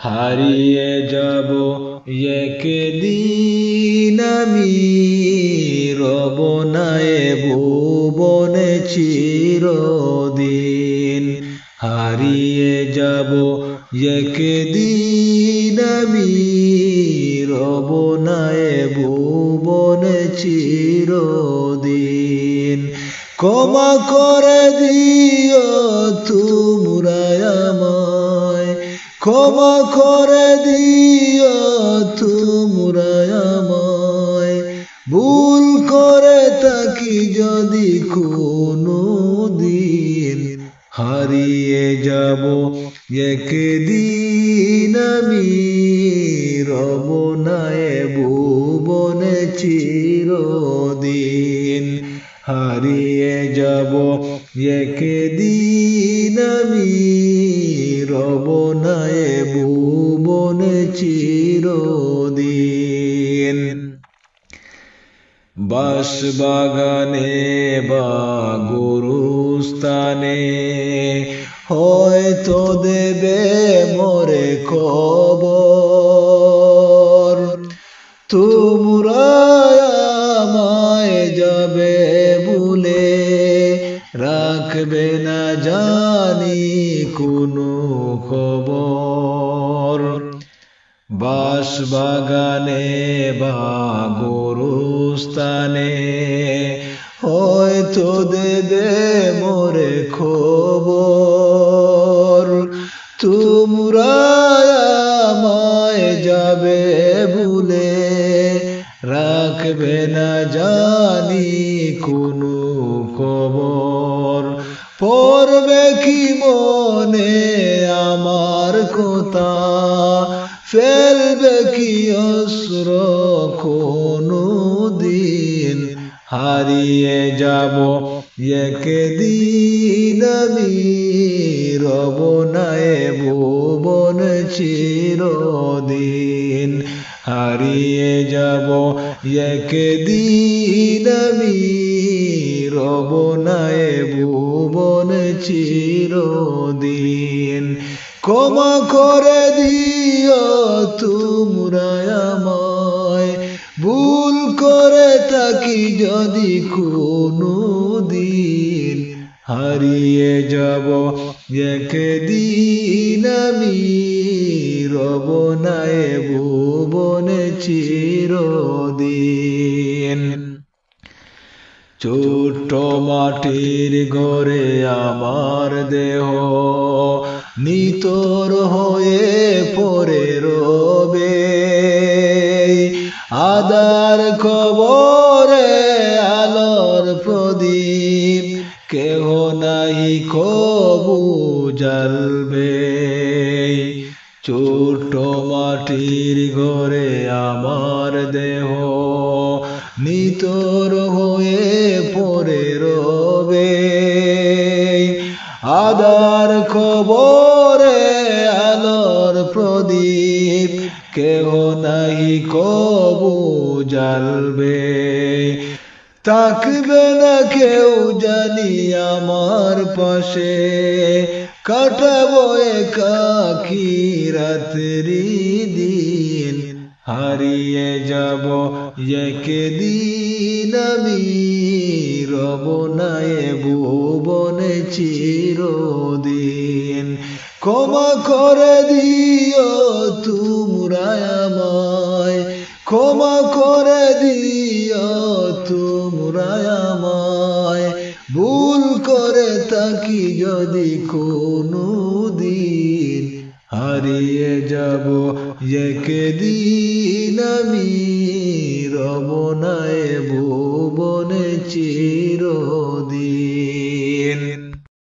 হারিয়ে যাব একদিন আমি, রব না এ ভুবনে চিরদিন। হারিয়ে যাব একদিন আমি, রব না এ ভুবনে চিরদিন। ক্ষমা করে দিও তোমরা আমায়, ক্ষমা করে দিও তোমরা আমায়, ভুল করে থাকি যদি কোনো দিন। হারিয়ে যাব একদিন আমি, রব না এ ভুবনে চিরদিন। হারিয়ে যাব একদিন আমি, রব না এ ভুবনে চিরদিন। বাঁশবাগানে বা গোরস্থানে হয়তো দেবে মোরে খবর, তোমরা আমায় যাবে ভুলে, রাখবে না জানি কোনো খবর। বাঁশবাগানে বা গোরস্থানে হয়তো দেবে মোরে খবর, তোমরা আমায় যাবে ভুলে, রাখবে না জানি কোনো খবর। পড়বে কি মনে আমার কথা, ফেলবে কি অশ্র কোনো দিন। হারিয়ে যাব একদিন আমি, রব না এ ভুবনে চিরদিন। হারিয়ে যাব একদিন আমি, রব না এ ভুবনে চিরদিন। ক্ষমা করে দিও তোমরা আমায়, ভুল করে থাকি যদি কোনো দিন। হারিয়ে যাব একদিন আমি, রব না এ ভুবনে চিরদিন। ছোট্ট মাটির ঘরে আমার দেহ নিতর হয়ে পড়ে রবে, আধার কবরে আলোর প্রদীপ কেহ নাই কবু জ্বালবে। ছোট্ট মাটির ঘরে আমার দেহ নিতর হয়ে পড়ে রবে, আধার কবরে আলোর প্রদীপ কেহ নাই কবু জ্বালবে। থাকবে না কেউ জানি আমার পাশে, কাটাবো একাকী রাত্রি দিন। হারিয়ে যাব একদিন আমি, রব না এ ভুবনে চিরদিন। ক্ষমা করে দিও তোমরা আমায়, ক্ষমা করে দিও তোমরা আমায়, ভুল করে থাকি যদি কোনো দিন। হারিয়ে যাব একদিন আমি, রব না এ ভুবনে চিরদিন।